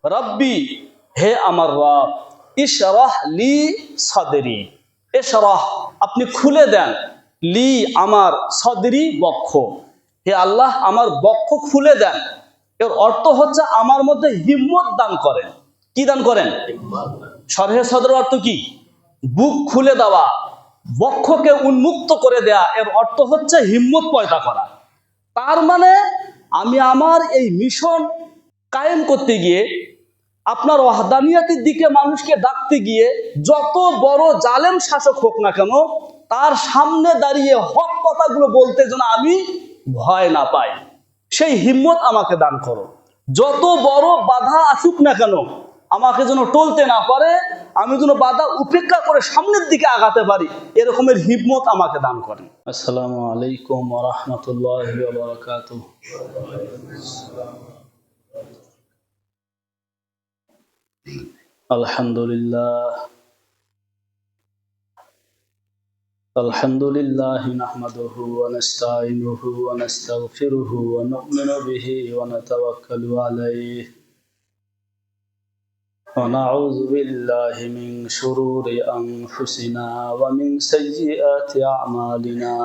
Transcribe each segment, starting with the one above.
রব্বি, হে আমার রব, ইশরাহ লি সাদরি, ইশরাহ আপনি খুলে দেন, লি আমার, সদরি বক্ষ, হে আল্লাহ আমার বক্ষ খুলে দেন। এর অর্থ হচ্ছে আমার মধ্যে হিম্মত দান করেন। কি দান করেন? শরহে সদরের অর্থ কি? বুক খুলে দেওয়া, বক্ষকে উন্মুক্ত করে দেয়া। এর অর্থ হচ্ছে হিম্মত পয়দা করা। তার মানে আমি আমার এই মিশন কায়েম করতে গিয়ে, আপনার ওয়াহদানিয়াতের দিকে মানুষকে ডাকতে গিয়ে, যত বড় জালেম শাসক হোক না কেন, তার সামনে দাঁড়িয়ে হক কথাগুলো বলতে যেন আমি ভয় না পাই, সেই হিম্মত আমাকে দান করো। যত বড় বাধা আসুক না কেন, আমাকে যেন টলতে না পারে, আমি যেন বাধা উপেক্ষা করে সামনের দিকে আগাতে পারি, এরকমের হিম্মত আমাকে দান করেন। আসসালামু আলাইকুম ওয়া রাহমাতুল্লাহি ওয়া বারাকাতুহু। আলহামদুলিল্লাহ, আলহামদুলিল্লাহ নাহমাদুহু ওয়া নাস্তাঈনুহু ওয়া নাস্তাগফিরুহু ওয়া নু'মিনু বিহি ওয়া নাতাওয়াক্কালু আলাইহি ওয়া নাউযু বিল্লাহি মিন শুরুরি আনফুসিনা ওয়া মিন সাইয়্যিআতি আ'মালিনা।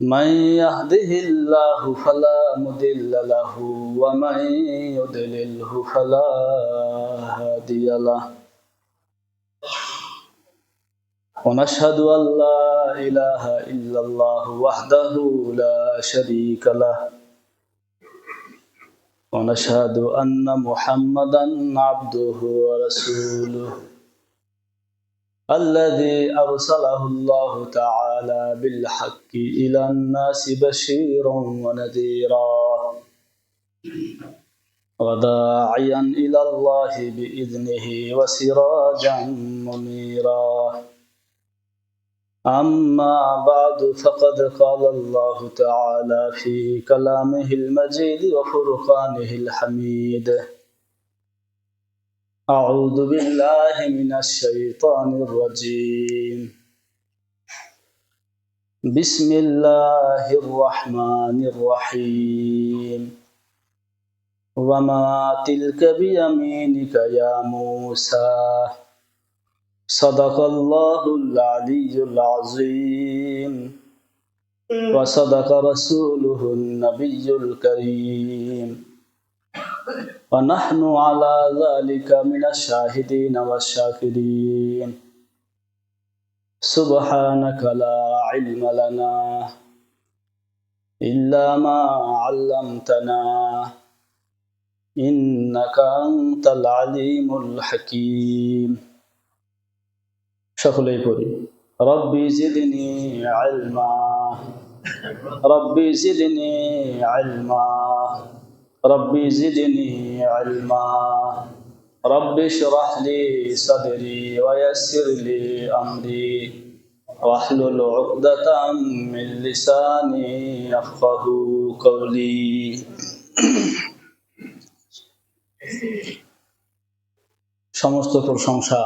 মান ইয়াহদিহিল্লাহু ফালা মুদিল্লা লাহু ওয়া মান ইউদ্লিলহু ফালা হাদিয়া লাহু। ونشهد أن لا إله إلا الله وحده لا شريك له ونشهد أن محمدا عبده ورسوله الذي أرسله الله تعالى بالحق إلى الناس بشيرا ونذيرا وداعيا إلى الله بإذنه وسراجا منيرا. أما بعد فقد قال الله تعالى في كلامه المجيد وفرقانه الحميد: أعوذ بالله من الشيطان الرجيم. بسم الله الرحمن الرحيم. وما تلك بيمينك يا موسى. صدق الله العلي العظيم وصدق رسوله النبي الكريم ونحن على ذلك من الشاهدين والشاكرين. سبحانك لا علم لنا إلا ما علمتنا إنك أنت العليم الحكيم. সকলেই পড়ি: রব্বি জিদনি ইলমা, রব্বি জিদনি ইলমা, রব্বি জিদনি ইলমা, রব্বি ইশরাহ লি সাদরি ওয়া ইয়াসসির লি আমরি ওয়াহলুল উকদাতাম মিন লিসানি ইয়াফকাহু কওলি। সমস্ত প্রশংসা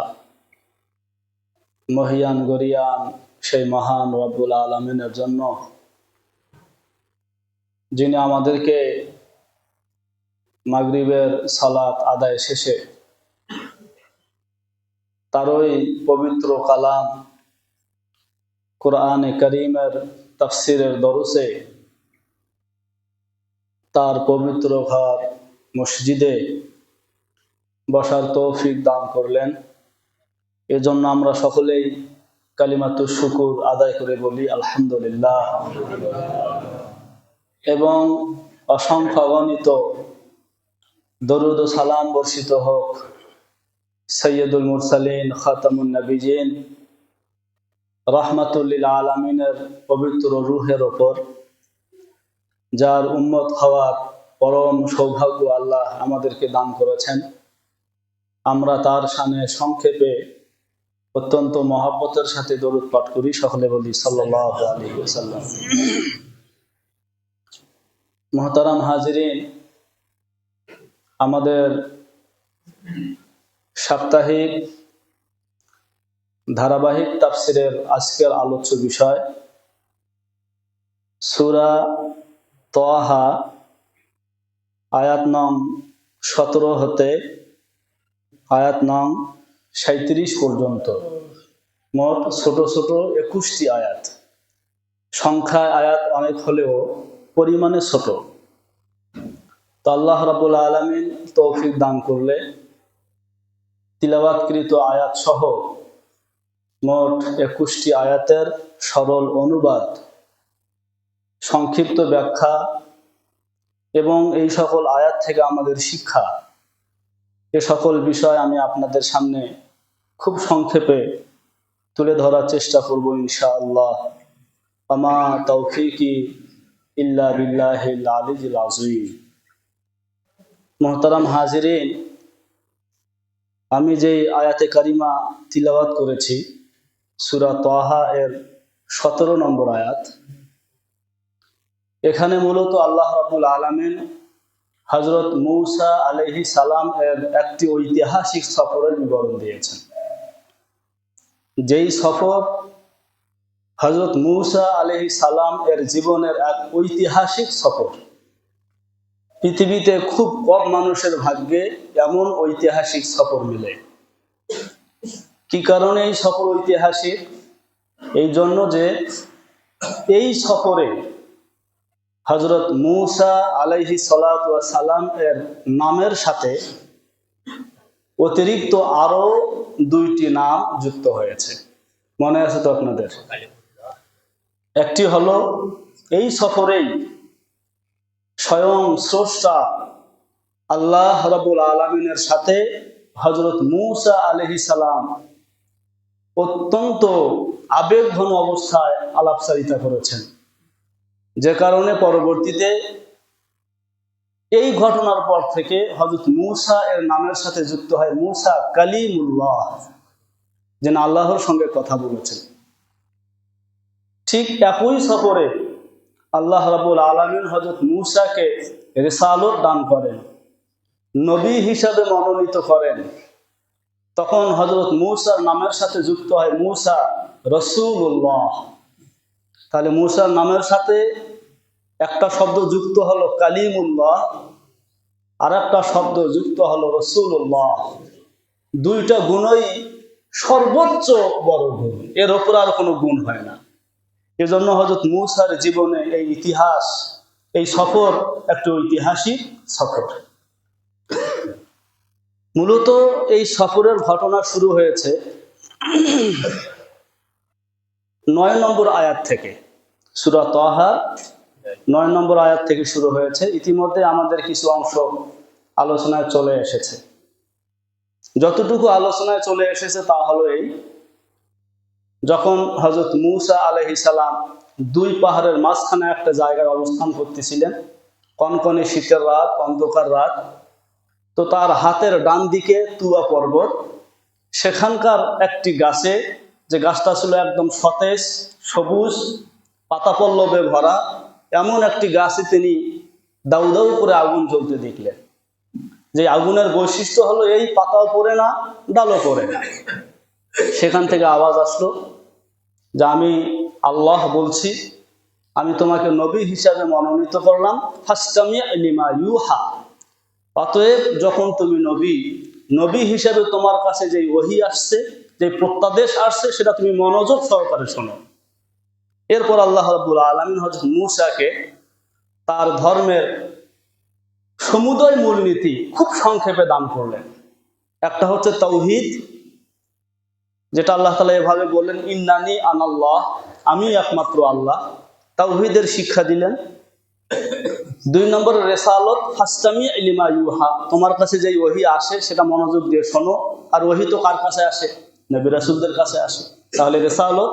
মহিয়ান গরিয়ান সেই মহান রব্বুল আলামিনের জন্য, যিনি আমাদেরকে মাগরিবের সালাত আদায় শেষে তারই পবিত্র কালাম কোরআনে কারীমের তাফসীরের দরসে তার পবিত্র ঘর মসজিদে বসার তৌফিক দান করলেন। এজন্য আমরা সকলেই কালিমাতুশ শুকুর আদায় করে বলি আলহামদুলিল্লাহ, এবং অসংখ্য অগণিত দরুদ ও সালাম বর্ষিত হোক সৈয়দুল মুরসালিন খাতামুন নবিয়্যিন রাহমাতুল লিল আলামিনের পবিত্র রূহের ওপর, যার উম্মত হওয়ার পরম সৌভাগ্য আল্লাহ আমাদেরকে দান করেছেন। আমরা তার শানে সংক্ষেপে অত্যন্ত মহব্বতের সাথে দরুদ পাঠ করি। সকলে বলি সাল্লাল্লাহু আলাইহি ওয়াসাল্লাম। মুহতারাম হাজিরিন, আমাদের সাপ্তাহিক ধারাবাহিক তাফসিরের আজকের আলোচ্য বিষয় সূরা তাহা আয়াত নং 17 হতে আয়াত নং 37 পর্যন্ত মোট ছোট ছোট 21টি আয়াত। সংখ্যায় আয়াত অনেক হলেও পরিমাণে ছোট। তো আল্লাহ রাব্বুল আলামিন তৌফিক দান করলে তিলাওয়াতকৃত আয়াত সহ মোট 21টি আয়াতের সরল অনুবাদ, সংক্ষিপ্ত ব্যাখ্যা এবং এই সকল আয়াত থেকে আমাদের শিক্ষা, এ সকল বিষয় আমি আপনাদের সামনে খুব সংক্ষেপে তুলে ধরার চেষ্টা করব ইনশাআল্লাহ। আমা তৌফিকি ইল্লা বিল্লাহিল আলিয়্যিল আযীম। মুহতারাম হাজিরিন, আমি যে আয়াতে কারিমা তিলাওয়াত করেছি সূরা তাহা এর 17 নম্বর আয়াত, এখানে মূলত আল্লাহ রাব্বুল আলামিন হযরত মূসা আলাইহিস সালাম এর একটি ঐতিহাসিক সফরের বিবরণ দিয়েছেন। যেই সফর হযরত মূসা আলাইহিস সালাম এর জীবনের এক ঐতিহাসিক সফর। পৃথিবীতে খুব কম মানুষের ভাগ্যে এমন ঐতিহাসিক সফর মিলে। কি কারণে এই সফর ঐতিহাসিক? এই জন্য যে এই সফরে হযরত মূসা আলাইহিস সালাতু ওয়াস সালাম এর নামের সাথে অতিরিক্ত আরো 2টি নাম যুক্ত হয়েছে। মনে আছে তো আপনাদের? একটি হলো এই সফরেই স্বয়ং স্রষ্টা আল্লাহ রাব্বুল আলামিনের সাথে হযরত মূসা আলাইহিস সালাম অত্যন্ত আবেগঘন অবস্থায় আলাপচারিতা করেছেন, যে কারণে পরবর্তীতে এই ঘটনার পর থেকে হযরত মূসা এর নামের সাথে যুক্ত হয় মূসা কালিমুল্লাহ, যেন আল্লাহর সঙ্গে কথা বলেছেন। ঠিক একই সফরে আল্লাহ রাব্বুল আলামিন হযরত মূসাকে রিসালত দান করেন, নবী হিসাবে মনোনীত করেন। তখন হযরত মূসার নামের সাথে যুক্ত হয় মূসা রাসূলুল্লাহ। তাহলে মূসার নামের সাথে একটা শব্দ যুক্ত হলো কালিমুল্লাহ, আর একটা শব্দ যুক্ত হলো রাসূলুল্লাহ। 2টা গুণই সর্বোচ্চ বড় গুণ, এর উপর আর কোনো গুণ হয় না। এজন্য হযরত মূসার জীবনে এই ইতিহাস, এই সফর একটি ঐতিহাসিক সফর। মূলত এই সফরের ঘটনা শুরু হয়েছে 9 নম্বর আয়াত থেকে। সূরা তাহা 9 নম্বর আয়াত থেকে শুরু হয়েছে। ইতিমধ্যে আমাদের কিছু অংশ আলোচনায় চলে এসেছে। যতটুকু আলোচনায় চলে এসেছে তা হলো এই, যখন হযরত মূসা আলাইহিস সালাম 2 পাহাড়ের মাঝখানে একটা জায়গায় অবস্থান করতেছিলেন, কনকনে শীতের রাত, অন্ধকার রাত। তো তার হাতের ডান দিকে তুয়া পর্বত, সেখানকার একটি গাছে, যে গাছটা ছিল একদম সতেজ সবুজ পাতা পল্লবে ভরা, এমন একটি গাছে তিনি দাউ দাউ করে আগুন জ্বলতে দেখলেন। যে আগুনের বৈশিষ্ট্য হলো এই পাতাও পড়ে না, ডালও পড়ে না। সেখান থেকে আওয়াজ আসলো যে আমি আল্লাহ বলছি, আমি তোমাকে নবী হিসাবে মনোনীত করলাম, ফাসতামি লিমা ইউহা। অতএব যখন তুমি নবী হিসাবে তোমার কাছে যে ওহী আসছে, যে প্রত্যাদেশ আসছে, সেটা তুমি মনোযোগ সহকারে শোনো। এরপর আল্লাহ রাব্বুল আলামিন হযরত মূসাকে তার ধর্মের সমুদয় মূলনীতি খুব সংক্ষেপে দান করলেন। একটা হচ্ছে তাওহীদ, যেটা আল্লাহ তাআলা এভাবে বললেন, ইন্নানি আনাল্লাহ, আমি একমাত্র আল্লাহ। তাওহীদের শিক্ষা দিলেন। 2 নম্বর রিসালত, ফাসতামি লিমা ইউহা, তোমার কাছে যে ওহী আসে সেটা মনোযোগ দিয়ে শোনো। আর ওহী তো কার কাছে আসে? নবী রাসূলদের কাছে আসে। তাহলে রিসালত,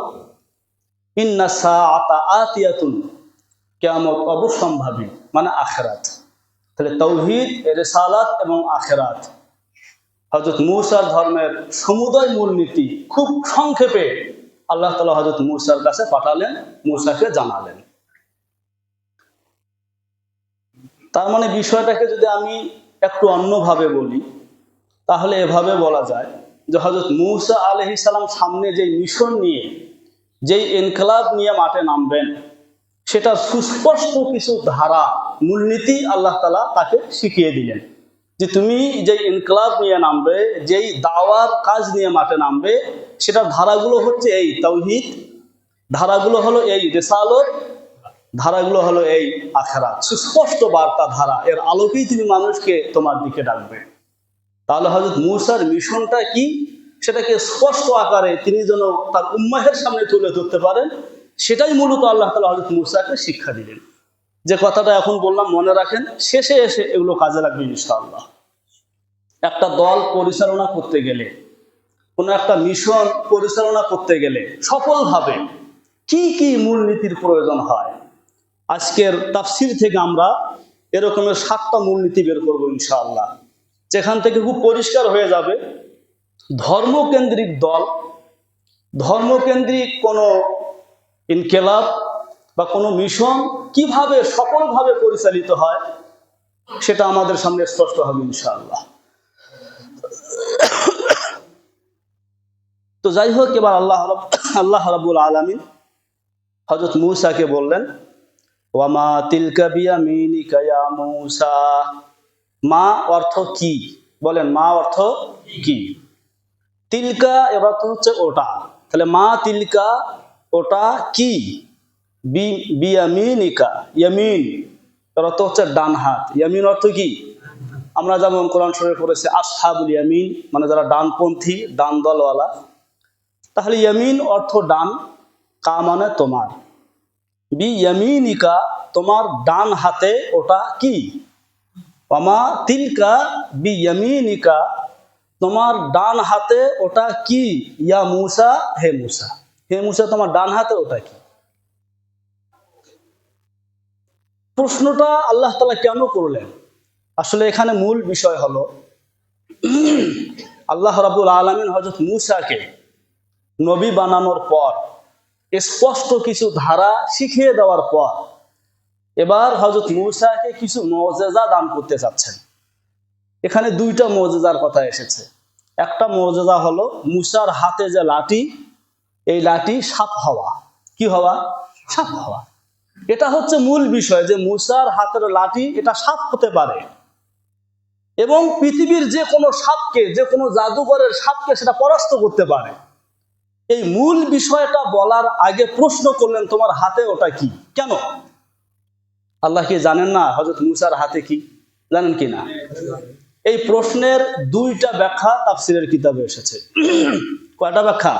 ইন্না সাআতা আতিয়াতুন, কিয়ামত অবশ্যম্ভাবী, মানে আখিরাত। তাহলে তাওহীদ, রিসালাত এবং আখিরাত, হযরত মূসার ধর্মের সমুদয় মূলনীতি খুব সংক্ষেপে আল্লাহ তাআলা হযরত মূসার কাছে পাঠালেন, মূসাকে জানালেন। তার মানে বিষয়টাকে যদি আমি একটু অন্যভাবে বলি, তাহলে এভাবে বলা যায় যে হযরত মূসা আলাইহিস সালাম সামনে যে মিশন নিয়ে, যেই ইনকিলাব নিয়ে মাঠে নামবেন, সেটা সুস্পষ্ট কিছু ধারা মূলনীতি আল্লাহ তাআলা তাকে শিখিয়ে দিলেন যে তুমি যে ইনকলাব নিয়ে নামবে, যেই দাওয়ার কাজ নিয়ে মাঠে নামবে, সেটার ধারাগুলো হচ্ছে এই তাওহীদ, ধারাগুলো হলো এই রিসালত, ধারাগুলো হলো এই আখিরাত। সুস্পষ্ট বার্তা ধারা, এর আলোকেই তুমি মানুষকে তোমার দিকে ডাকবে। তাহলে হযরত মূসার মিশনটা কি, সেটাকে স্পষ্ট আকারে তিনি যেন তার উম্মাহের সামনে তুলে ধরতে পারেন, সেটাই মূলত আল্লাহ তাআলা হযরত মূসাকে শিক্ষা দিলেন। যে কথাটা এখন বললাম মনে রাখেন, শেষে এসে এগুলো কাজে লাগবে ইনশাআল্লাহ। একটা দল পরিচালনা করতে গেলে, কোনো একটা মিশন পরিচালনা করতে গেলে সফলভাবে কি কি মূলনীতির প্রয়োজন হয়, আজকের তাফসীর থেকে আমরা এরকমের 7টা মূলনীতি বের করবো ইনশাআল্লাহ, যেখান থেকে খুব পরিষ্কার হয়ে যাবে ধর্মকেন্দ্রিক দল, ধর্মকেন্দ্রিক কোনো ইনকিলাব বা কোনো মিশন কিভাবে সফলভাবে পরিচালিত হয়, সেটা আমাদের সামনে স্পষ্ট হবে ইনশাআল্লাহ। তো যাই হোক, এবার আল্লাহ রাব্বুল আলামিন হযরত মূসাকে বললেন, ওয়ামা তিলকা বিয়ামিনিকা ইয়া মূসা। মা অর্থ কি? বলেন, মা অর্থ কি? তিলকা এর অর্থ হচ্ছে ওটা, তাহলে মা তিলকা ওটা কি? বিয়ামিনিকা, ইয়ামিন এর অর্থ হচ্ছে ডান হাত। ইয়ামিন অর্থ কি? আমরা যেমন কোরআন শরীফে পড়েছি আসহাবুল ইয়ামিন, মানে যারা ডানপন্থী, ডান দলওয়ালা। তাহলে ইয়ামিন অর্থ ডান, কা মানে তোমার, বি ইয়ামিনিকা তোমার ডান হাতে ওটা কি? ওয়ামা তিলকা বি ইয়ামিনিকা তোমার ডান হাতে ওটা কি? ইয়া মূসা, হে মূসা, হে মূসা তোমার ডান হাতে ওটা কি? প্রশ্নটা আল্লাহ তাআলা কেন করলেন? আসলে এখানে মূল বিষয় হলো আল্লাহ রাব্বুল আলামিন হযরত মূসাকে নবী বানানোর পর, স্পষ্ট কিছু ধারা শিখিয়ে দেওয়ার পর, এবার হযরত মূসাকে কিছু মুজিজা দান করতে চাচ্ছেন। এখানে 2টা মুজিজার কথা এসেছে। একটা মুজিজা হলো মূসার হাতে যে লাঠি, এই লাঠি সাপ হওয়া। কি হওয়া? সাপ হওয়া। এটা হচ্ছে মূল বিষয়, যে মূসার হাতের লাঠি এটা সাপ হতে পারে এবং পৃথিবীর যে কোনো সাপকে, যে কোনো জাদুঘরের সাপকে সেটা পরাস্ত করতে পারে। এই মূল বিষয়টা বলার আগে প্রশ্ন করলেন, তোমার হাতে ওটা কি? কেন? আল্লাহ কি জানেন না হযরত মূসার হাতে কি? জানেন কি না? এই প্রশ্নের 2টা ব্যাখ্যা তাফসীরের কিতাবে এসেছে। কয়টা ব্যাখ্যা?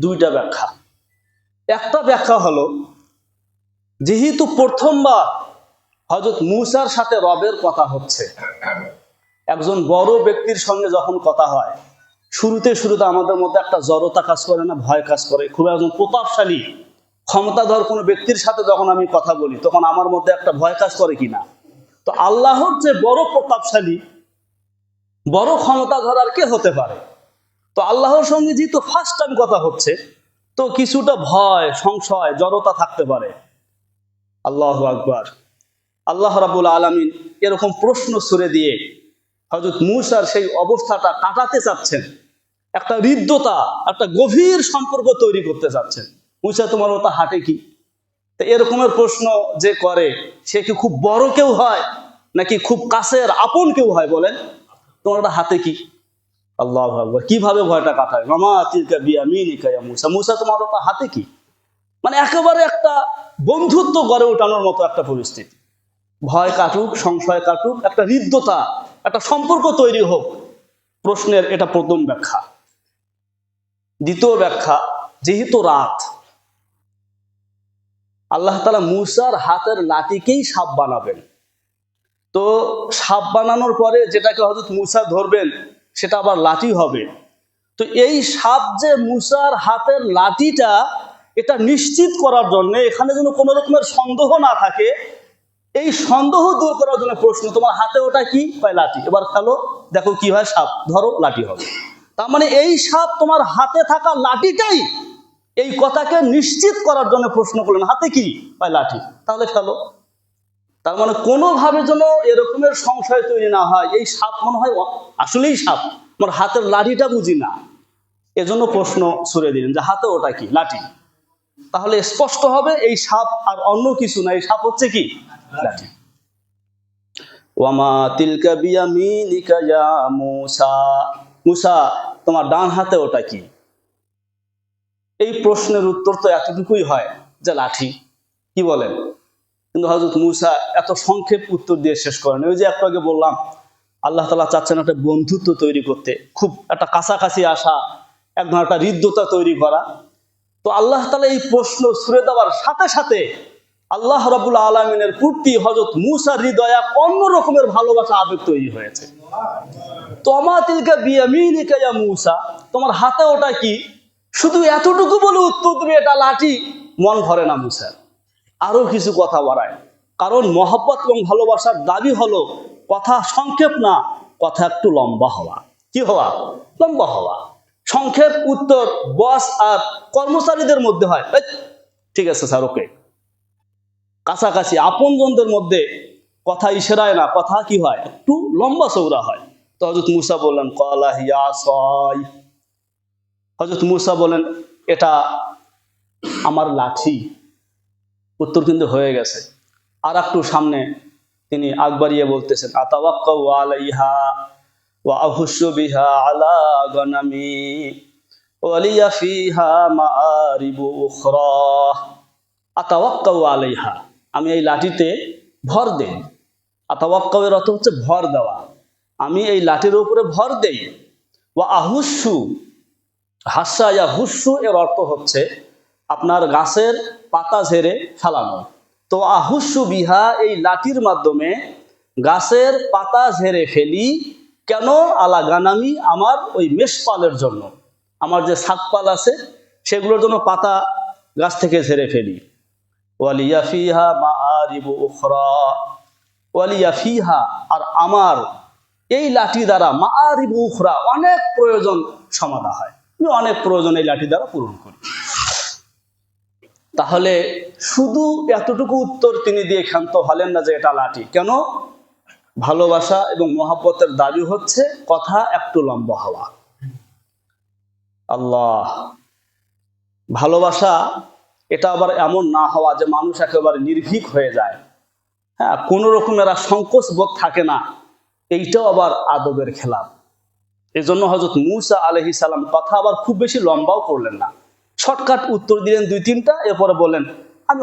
2টা ব্যাখ্যা। একটা ব্যাখ্যা হলো, যেহেতু প্রথমবার হযরত মূসার সাথে রবের কথা হচ্ছে, একজন বড় ব্যক্তির সঙ্গে যখন কথা হয়, শুরুতে আমাদের মধ্যে একটা জড়তা কাজ করে না, ভয় কাজ করে। খুব একজন প্রতাপশালী ক্ষমতাধর কোনো ব্যক্তির সাথে যখন আমি কথা বলি, তখন আমার মধ্যে একটা ভয় কাজ করে কিনা? তো আল্লাহর যে বড় প্রতাপশালী, বড় ক্ষমতাধর আর কে হতে পারে? তো আল্লাহর সঙ্গে যেহেতু ফার্স্ট টাইম কথা হচ্ছে, তো কিছুটা ভয়, সংশয়, জড়তা থাকতে পারে। আল্লাহু আকবার। আল্লাহ রাব্বুল আলামিন এরকম প্রশ্ন ছুড়ে দিয়ে হযরত মূসার সেই অবস্থাটা কাটাতে চাচ্ছেন, একটা হৃদ্যতা, একটা গভীর সম্পর্ক তৈরি করতে চাচ্ছেন। মূসা তোমার ওটা হাতে কি? তো এরকমের প্রশ্ন যে করে, সে কি খুব বড় কেউ হয় নাকি খুব কাছের আপন কেউ হয়? বলেন, তোমার ওটা হাতে কি? আল্লাহু আকবার। কিভাবে ভয়টা কাটায়? মামা তিলকা বিয়ামিনিকা ইয়া মূসা, মূসা তোমার ওটা হাতে কি? মানে একেবারে একটা বন্ধুত্ব গড়ে ওঠানোর মতো একটা পরিস্থিতি। ভয় কাটুক, সংশয় কাটুক, একটা হৃদ্যতা, একটা সম্পর্ক তৈরি হোক। প্রশ্নের এটা প্রথম ব্যাখ্যা। দ্বিতীয় ব্যাখ্যা, যেহেতু রাত, আল্লাহ তাআলা মূসার হাতের লাঠিকেই সাপ বানাবেন। তো সাপ বানানোর পরে যেটাকে হযরত মূসা ধরবেন, সেটা আবার লাঠি হবে। তো এই সাপ যে মূসার হাতের লাঠিটা, এটা নিশ্চিত করার জন্য, এখানে যেন কোনো রকমের সন্দেহ না থাকে, এই সন্দেহ দূর করার জন্য প্রশ্ন, তোমার হাতে ওটা কি? পায় লাঠি। এবার খেলো, দেখো কি হয়, সাপ ধরো, লাঠি হবে। তার মানে এই সাপ তোমার হাতে থাকা লাঠিটাই, এই কথাকে নিশ্চিত করার জন্য প্রশ্ন করলেন, হাতে কি? পায় লাঠি। তাহলে খেলো। তার মানে কোনোভাবে যেন এরকমের সংশয় তৈরি না হয়, এই সাপ মনে হয় আসলেই সাপ, আমার হাতের লাঠিটা বুঝি না। এজন্য প্রশ্ন ছুড়ে দিলেন যে হাতে ওটা কি? লাঠি। তাহলে স্পষ্ট হবে এই সাপ আর অন্য কিছু না, এই সাপ হচ্ছে কি? লাঠি। ওয়ামা তিলকা বিয়ামিনিকা ইয়া মূসা, মূসা তোমার ডান হাতে ওটা কি? এই প্রশ্নের উত্তর তো এতটুকুই হয় যে লাঠি। কি বলেন? কিন্তু হযরত মূসা এত সংক্ষেপ উত্তর দিয়ে শেষ করেন। ওই যে একটু আগে বললাম আল্লাহ তাআলা চাচ্ছেন একটা বন্ধুত্ব তৈরি করতে, খুব একটা কাছাকাছি আসা, এক ধরনের একটা হৃদ্যতা তৈরি করা। তো আল্লাহ তাআলা এই প্রশ্ন ছুড়ে দেওয়ার সাথে সাথে আল্লাহ রাব্বুল আলামিনের প্রতি হযরত মূসার হৃদয়ে অন্য রকমের ভালোবাসা, আবেগ তৈরি হয়েছে। তোমা তিলকা বিয়ামিনিকা ইয়া মূসা, তোমার হাতে ওটা কি? শুধু এতটুকু বলে উত্তর দিবে এটা লাঠি, মন ভরে না মূসার। আরো কিছু কথা বাড়ায়, কারণ মহব্বত এবং ভালোবাসার দাবি হলো কথা সংক্ষেপ না, কথা একটু লম্বা হওয়া। কি হওয়া? লম্বা হওয়া। সংক্ষেপ উত্তর বস আর কর্মচারীদের মধ্যে হয়, ঠিক আছে স্যার, ওকে। কাছাকাছি আপনজনদের মধ্যে কথা ইশারায় না, কথা কি হয়? একটু লম্বা চৌড়া হয়। তো হযরত মূসা বললেন ক্বালা হিয়া আসাই, হযরত মূসা বলেন এটা আমার লাঠি। উত্তর কিন্তু হয়ে গেছে। আর একটু সামনে তিনি আগ বাড়িয়ে বলতেছেন আতাওয়াক্কাউ আলাইহা ওয়া আহুশু বিহা আলা গনামি ওয়া লিয়া ফিহা মাআরিবু উখরা। আতাওয়াক্কাউ আলাইহা, আমি এই লাঠিতে ভর দেই। আতাওয়াক্কাউ এর অর্থ হচ্ছে ভর দেওয়া, আমি এই লাঠির উপরে ভর দেই। ওয়া আহুশু, হাস্যা ইয়া হুস্যু এর অর্থ হচ্ছে আপনার গাছের পাতা ঝেড়ে ফেলানো। তো আহুস্যু বিহা, এই লাঠির মাধ্যমে গাছের পাতা ঝেড়ে ফেলি। কেন? আলা গানামি, আমার ওই মেষপালের জন্য, আমার যে শাকপাল আছে সেগুলোর জন্য পাতা গাছ থেকে ঝেড়ে ফেলি। ওয়ালিয়া ফিহা মাআরিবু উখরা, ওয়ালিয়া ফিহা, আর আমার এই লাঠি দ্বারা মাআরিবু উখরা, অনেক প্রয়োজন সমাধা হয়, আমি অনেক প্রয়োজন এই লাঠি দ্বারা পূরণ করি। তাহলে শুধু এতটুকু উত্তর তিনি দিয়ে ক্ষান্ত হলেন না যে এটা লাঠি। কেন? ভালোবাসা এবং মহব্বতের দাবি হচ্ছে কথা একটু লম্বা হওয়া। আল্লাহ, ভালোবাসা এটা আবার এমন না হওয়া যে মানুষ একেবারে নির্ভীক হয়ে যায়, হ্যাঁ, কোন রকমের সংকোচ বোধ থাকে না, এইটাও আবার আদবের খেলাফ। এজন্য হযরত মূসা আলাইহিস সালাম কথা আবার খুব বেশি লম্বাও করলেন না, শর্টকাট উত্তর দিলেন দুই তিনটা, এরপরে বলেন আমি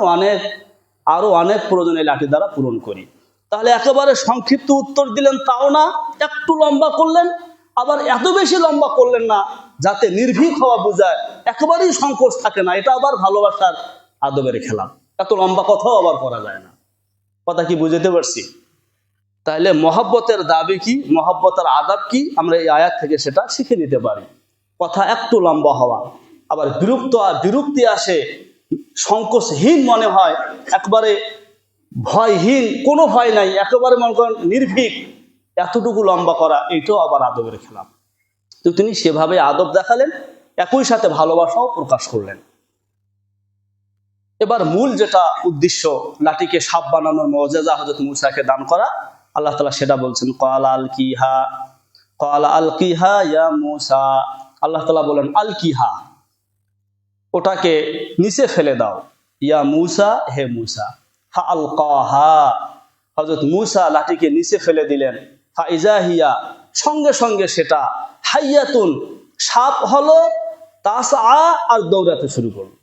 আরো অনেক প্রয়োজন এই লাঠি দ্বারা পূরণ করি। তাহলে একেবারে সংক্ষিপ্ত উত্তর দিলেন তাও না, একটু লম্বা করলেন, আবার এত বেশি লম্বা করলেন না যাতে নির্ভীক হওয়া বোঝায়, একেবারেই সংকোচ থাকে না, এটা আবার ভালোবাসার আদবের খেলাফ। এত লম্বা কথাও আবার করা যায় না। কথা কি বুঝতে পারছি? তাহলে মহব্বতের দাবি কি, মহব্বতের আদাব কি, আমরা এই আয়াত থেকে সেটা শিখে নিতে পারি। কথা একটু লম্বা হওয়া, আবার বিরক্তি আসে, সংকোচহীন মনে হয়, একবারে ভয়হীন, কোনো ভয় নাই, একেবারে মনে করেন নির্ভীক, এতটুকু লম্বা করা, এইটাও আবার আদবের খেলাফ। তো তিনি সেভাবে আদব দেখালেন, একই সাথে ভালোবাসাও প্রকাশ করলেন। এবার মূল যেটা উদ্দেশ্য, লাঠিকে সাপ বানানোর মুজিজা হযরত মূসাকে দান করা, আল্লাহ তাআলা সেটা বলছেন ক্বালা আলকিহা ইয়া মূসা, আল্লাহ তাআলা বলেন আলকিহা, ওটাকে নিচে ফেলে দাও, ইয়া মূসা, হে মূসা। ফা আলকাহা, হযরত মূসা লাঠিকে নিচে ফেলে দিলেন। ফা ইজা হিয়া, সঙ্গে সঙ্গে সেটা, হাইয়াতুন, সাপ হলো, তাসআ, আর দৌড়াতে শুরু করলো।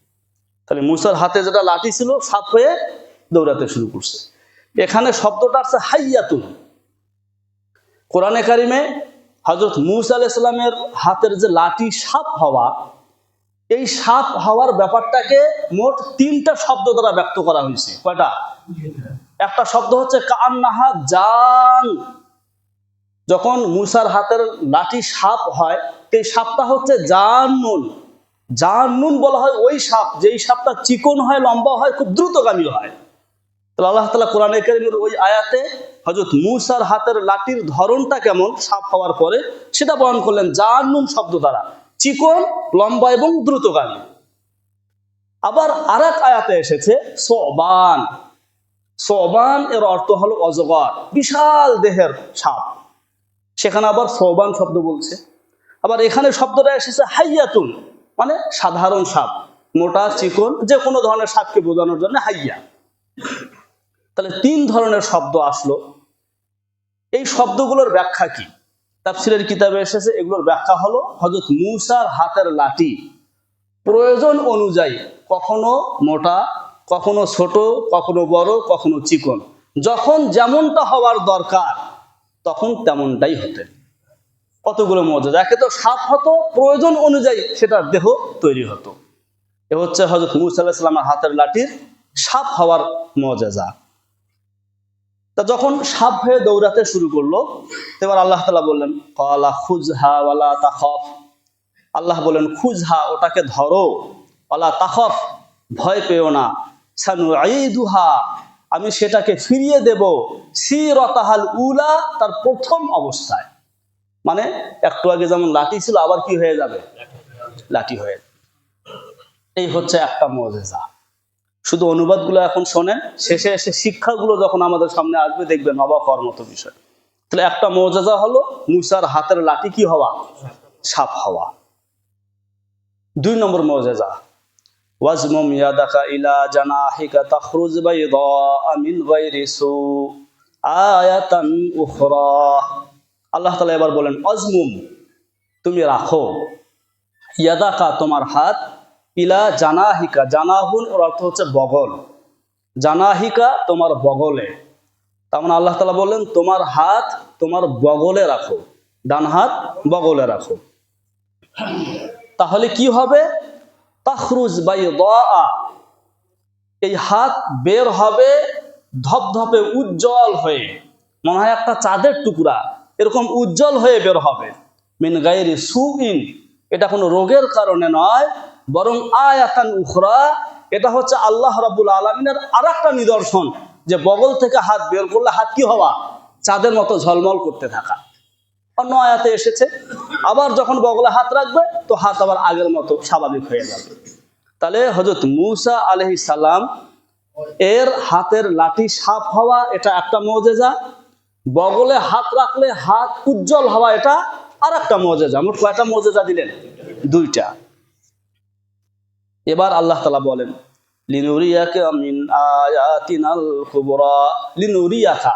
তাহলে মূসার হাতে যেটা লাঠি ছিল সাপ হয়ে দৌড়াতে শুরু করছে। এখানে শব্দটা আছে হাইয়াতুন। কোরআনে কারিমে হযরত মূসা আলাইহিস সালামের হাতের যে লাঠি সাপ হওয়া, এই সাপ হওয়ার ব্যাপারটাকে মোট তিনটা শব্দ দ্বারা ব্যক্ত করা হয়েছে। কয়টা? একটা শব্দ হচ্ছে কান্নাহা জান, যখন মূসার হাতের লাঠি সাপ হয়, এই সাপটা হচ্ছে জান্নুন। জান্নুন বলা হয় ওই সাপ, যেই সাপটা চিকন হয়, লম্বা হয়, খুব দ্রুতগামী হয়। তাহলে আল্লাহ তাআলা কোরআনে কারীমের ওই আয়াতে হযরত মূসার হাতের লাঠির ধরনটা কেমন সাপ হওয়ার পরে সেটা বর্ণন করলেন জান্নুন শব্দ দ্বারা, চিকন, লম্বা এবং দ্রুতগামী। আবার আরেক আয়াতে এসেছে সোবান। সোবান এর অর্থ হলো অজগর, বিশাল দেহের সাপ, সেখানে আবার সোবান শব্দ বলছে। আবার এখানে শব্দটা এসেছে হাইয়াতুন, মানে সাধারণ সাপ, মোটা চিকন যে কোনো ধরনের সাপকে বোঝানোর জন্য হাইয়া। তাহলে তিন ধরনের শব্দ আসলো। এই শব্দগুলোর ব্যাখ্যা কি? তাফসীরের কিতাবে এসেছে, এগুলোর ব্যাখ্যা হলো হযরত মূসার হাতের লাঠি প্রয়োজন অনুযায়ী কখনো মোটা, কখনো ছোট, কখনো বড়, কখনো চিকন, যখন যেমনটা হওয়ার দরকার তখন তেমনটাই হতেন। কতগুলো মুজিজা! একে তো সাপ হতো, প্রয়োজন অনুযায়ী সেটার দেহ তৈরি হতো। এ হচ্ছে হযরত মূসা আলাইহিস সালামের হাতের লাঠির সাপ হওয়ার মুজিজা। তা যখন সাপ হয়ে দৌড়াতে শুরু করলো, এবার আল্লাহ তাআলা বললেন ক্বালা খুযহা ওয়ালা তাখাফ। আল্লাহ বলেন খুযহা, ওটাকে ধরো, ওয়ালা তাখাফ, ভয় পেও না, সানুঈদুহা, আমি সেটাকে ফিরিয়ে দেব, সিরাতাহাল উলা, তার প্রথম অবস্থায়। মানে একটু আগে যেমন লাঠি ছিল আবার কি হয়ে যাবে? লাঠি হয়ে যাবে। এই হচ্ছে একটা মুজিজা। শুধু অনুবাদগুলো এখন শোনেন, শেষে এসে শিক্ষাগুলো যখন আমাদের সামনে আসবে দেখবেন অবাক হওয়ার মতো বিষয়। তাহলে একটা মুজিজা হলো মূসার হাতের লাঠি কি হওয়া? সাপ হওয়া। 2 নম্বর মুজিজা, ওয়াজমুম ইয়াদাকা ইলা জানাহিকা তাখরুজ বাইদা মিন গায়রি সু আয়াতান উখরা। আল্লাহ তাআলা এবার বলেন অজমুম, তুমি রাখো, ইয়াদাকা, তোমার হাত, ইলা জানাহিকা, জানাহুন এর অর্থ হচ্ছে বগল, জানাহিকা তোমার বগলে। তার মানে আল্লাহ তাআলা বললেন তোমার হাত তোমার বগলে রাখো, ডান হাত বগলে রাখো। তাহলে কি হবে? তাখরুজ বাইদা, এই হাত বের হবে ধপধপে উজ্জ্বল হয়ে, মনে হয় একটা চাঁদের টুকরা, এরকম উজ্জ্বল হয়ে বের হবে। মিন গায়রি সুইন, এটা কোনো রোগের কারণে নয়, বরং আয়াতান উখরা, এটা হচ্ছে আল্লাহ রাব্বুল আলামিনের আরেকটা নিদর্শন যে বগল থেকে হাত বের করলে হাত কি হওয়া? চাঁদের মতো ঝলমল করতে থাকা। অন্য আয়াতে এসেছে আবার যখন বগলে হাত রাখবে তো হাত আবার আগের মতো স্বাভাবিক হয়ে যাবে। তাহলে হযরত মূসা আলাইহিস সালাম এর হাতের লাঠি সাপ হওয়া এটা একটা মুজিজা, বগলে হাত রাখলে হাত উজ্জ্বল হওয়া এটা আর একটা মুজিজা। মোট কয়টা মুজিজা দিলেন? 2টা। এবার আল্লাহ তাআলা বলেন লিনুরিয়াকা মিন আয়াতিনাল কুবরা, লিনুরিয়াকা,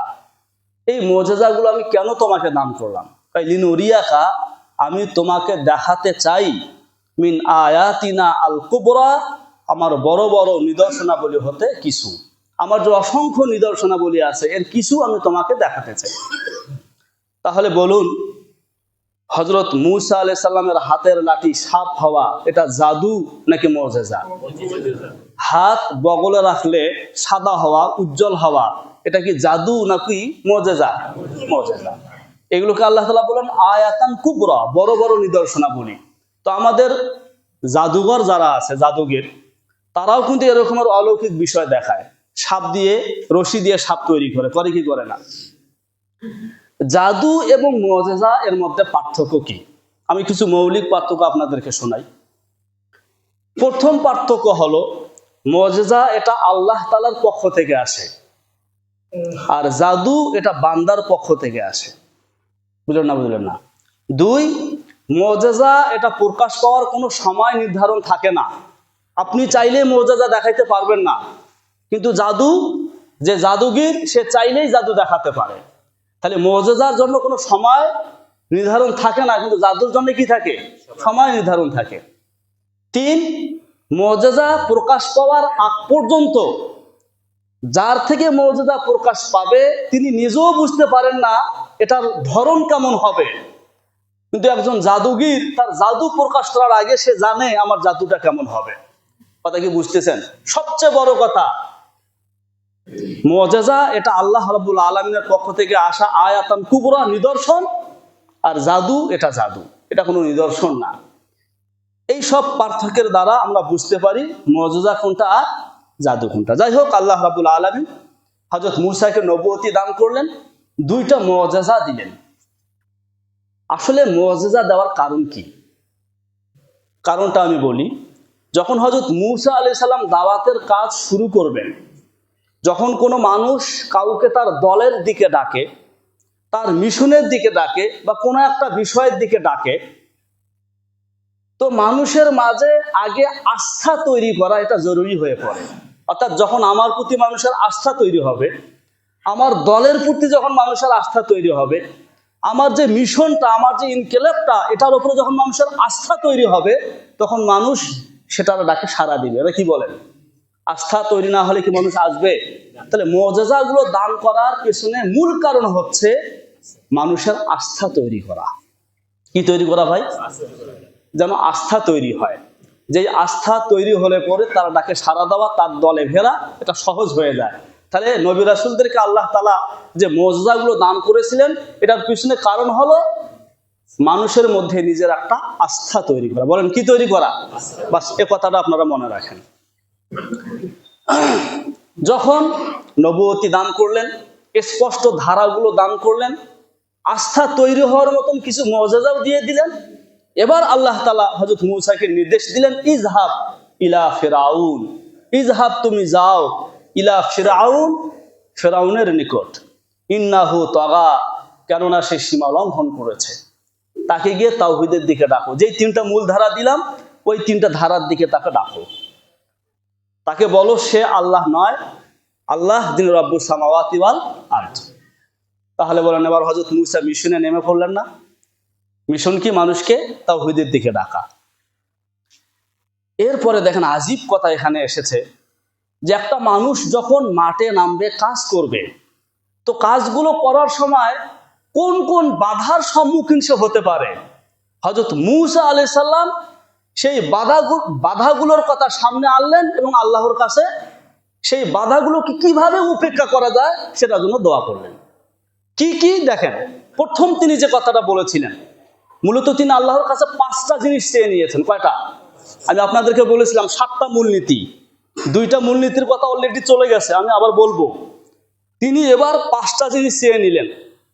এই মুজিজাগুলো আমি কেন তোমাকে দান করলাম? তাই লিনুরিয়াকা, আমি তোমাকে দেখাতে চাই, মিন আয়াতিনা আল কুবরা, আমার বড় বড় নিদর্শনাবলী হতে কিছু, আমার যে অসংখ্য নিদর্শনাবলী আছে এর কিছু আমি তোমাকে দেখাতে চাই। তাহলে বলুন, হযরত মূসা আলাইহিস সালামের হাতের লাঠি সাপ হওয়া এটা জাদু নাকি মুজিজা? হাত বগলে রাখলে সাদা হওয়া, উজ্জ্বল হওয়া, এটা কি জাদু নাকি মুজিজা? মুজিজা। এগুলোকে আল্লাহ তাআলা বলেন আয়াতান কুবরা, বড় বড় নিদর্শনাবলী। তো আমাদের জাদুঘর যারা আছে, জাদুগির, তারাও কিন্তু এরকমের অলৌকিক বিষয় দেখায়, সাপ দিয়ে, রশি দিয়ে সাপ তৈরি করে, করে কি করে না? জাদু এবং মুজিজা এর মধ্যে পার্থক্য কি? আমি কিছু মৌলিক পার্থক্য আপনাদেরকে শোনাই। প্রথম পার্থক্য হলো মুজিজা এটা আল্লাহ তাআলার পক্ষ থেকে আসে, আর জাদু এটা বান্দার পক্ষ থেকে আসে। বুঝলেন না? বুঝলেন না? 2, মুজিজা এটা প্রকাশ পাওয়ার কোনো সময় নির্ধারণ থাকে না, আপনি চাইলে মুজিজা দেখাইতে পারবেন না। কিন্তু জাদু, যে জাদুগির সে চাইলেই জাদু দেখাতে পারে। তাহলে মুজিজার জন্য কোনো সময় নির্ধারণ থাকে না, কিন্তু জাদুর জন্য কি থাকে? সময় নির্ধারণ থাকে। 3, মুজিজা প্রকাশ পাওয়ার আগ পর্যন্ত যার থেকে মুজিজা প্রকাশ পাবে তিনি নিজেও বুঝতে পারেন না এটার ধরন কেমন হবে, কিন্তু একজন জাদুগির তার জাদু প্রকাশ করার আগে সে জানে আমার জাদুটা কেমন হবে। কথা কি বুঝতেছেন? সবচেয়ে বড় কথা, মুজিজা এটা আল্লাহ রাব্বুল আলামিনের পক্ষ থেকে আসা আয়াতান কুবরা, নিদর্শন, আর জাদু এটা জাদু, এটা কোনো নিদর্শন না। এই সব পার্থক্যের দ্বারা আমরা বুঝতে পারি মুজিজা কোনটা আর জাদু কোনটা। যাই হোক, আল্লাহ রাব্বুল আলামিন হযরত মূসাকে নবুয়তি দান করলেন, 2টা মুজিজা দিলেন। আসলে মুজিজা দেওয়ার কারণ কি? কারণটা আমি বলি। যখন হযরত মূসা আলাইহিস সালাম দাওয়াতের কাজ শুরু করবেন, যখন কোনো মানুষ কাউকে তার দলের দিকে ডাকে, তার মিশনের দিকে ডাকে, বা কোনো একটা বিষয়ের দিকে ডাকে, তো মানুষের মাঝে আগে আস্থা তৈরি করা এটা জরুরি হয়ে পড়ে। অর্থাৎ যখন আমার প্রতি মানুষের আস্থা তৈরি হবে, আমার দলের প্রতি যখন মানুষের আস্থা তৈরি হবে, আমার যে মিশনটা, আমার যে ইনকিলাবটা, এটার উপরে যখন মানুষের আস্থা তৈরি হবে, তখন মানুষ সেটার ডাকে সাড়া দিবে। এবার কি বলেন? আস্থা তৈরি না হলে কি মানুষ আসবে? তাহলে মুআজিজাগুলো দান করার পেছনে মূল কারণ হচ্ছে মানুষের আস্থা তৈরি করা। কি তৈরি করা ভাই? যেন আস্থা তৈরি হয়। যে আস্থা তৈরি হলে পরে তার ডাকে সাড়া দেওয়া, তার দলে ফেরা, এটা সহজ হয়ে যায়। তাহলে নবী রাসূলদেরকে আল্লাহ তাআলা যে মুআজিজাগুলো দান করেছিলেন, এটার পিছনে কারণ হলো মানুষের মধ্যে নিজের একটা আস্থা তৈরি করা। বলেন কি তৈরি করা? বাস এ কথাটা আপনারা মনে রাখেন। যখন নবুয়তি দান করলেন, স্পষ্ট ধারাগুলো দান করলেন, আস্থা তৈরি হওয়ার মতন কিছু মুআজিজাও দিয়ে দিলেন, এবার আল্লাহ তাআলা হযরত মূসাকে নির্দেশ দিলেন, ইজহাব ইলা ফিরাউন, ইজহাব তুমি যাও, ইলা ফিরাউন, ফিরাউনের নিকট, ইন্নাহু তাগা, কেননা সে সীমা লঙ্ঘন করেছে। তাকে গিয়ে তাওহীদের দিকে ডাকো। যেই তিনটা মূল ধারা দিলাম, ওই তিনটা ধারার দিকে তাকে ডাকো। তাকে বলো সে আল্লাহ নয়, আল্লাহ যিনি রব্বুস সামাওয়াতি ওয়াল আরদ। তাহলে বলেন, এবার হযরত মূসা মিশনে নেমে পড়লেন না? মিশন কি? মানুষকে তাওহীদের দিকে ডাকা। এরপরে দেখেন আজীব কথা এখানে এসেছে যে একটা মানুষ যখন মাঠে নামবে, কাজ করবে, তো কাজগুলো করার সময় কোন কোন বাধার সম্মুখীন সে হতে পারে। হযরত মূসা আলাইহিস সালাম সেই বাধাগুলোর কথা সামনে আনলেন এবং আল্লাহর কাছে সেই বাধাগুলোকে কিভাবে উপেক্ষা করা যায় সেটার জন্য দোয়া করলেন। কি কি দেখেন, প্রথম তিনি যে কথাটা বলেছিলেন, মূলত তিনি আল্লাহর কাছে 5টা জিনিস চেয়ে নিয়েছেন। কয়টা? আমি আপনাদেরকে বলেছিলাম 7টা মূলনীতি, 2টা মূলনীতির কথা অলরেডি চলে গেছে, আমি আবার বলবো। তিনি এবার 5টা জিনিস চেয়ে নিলেন।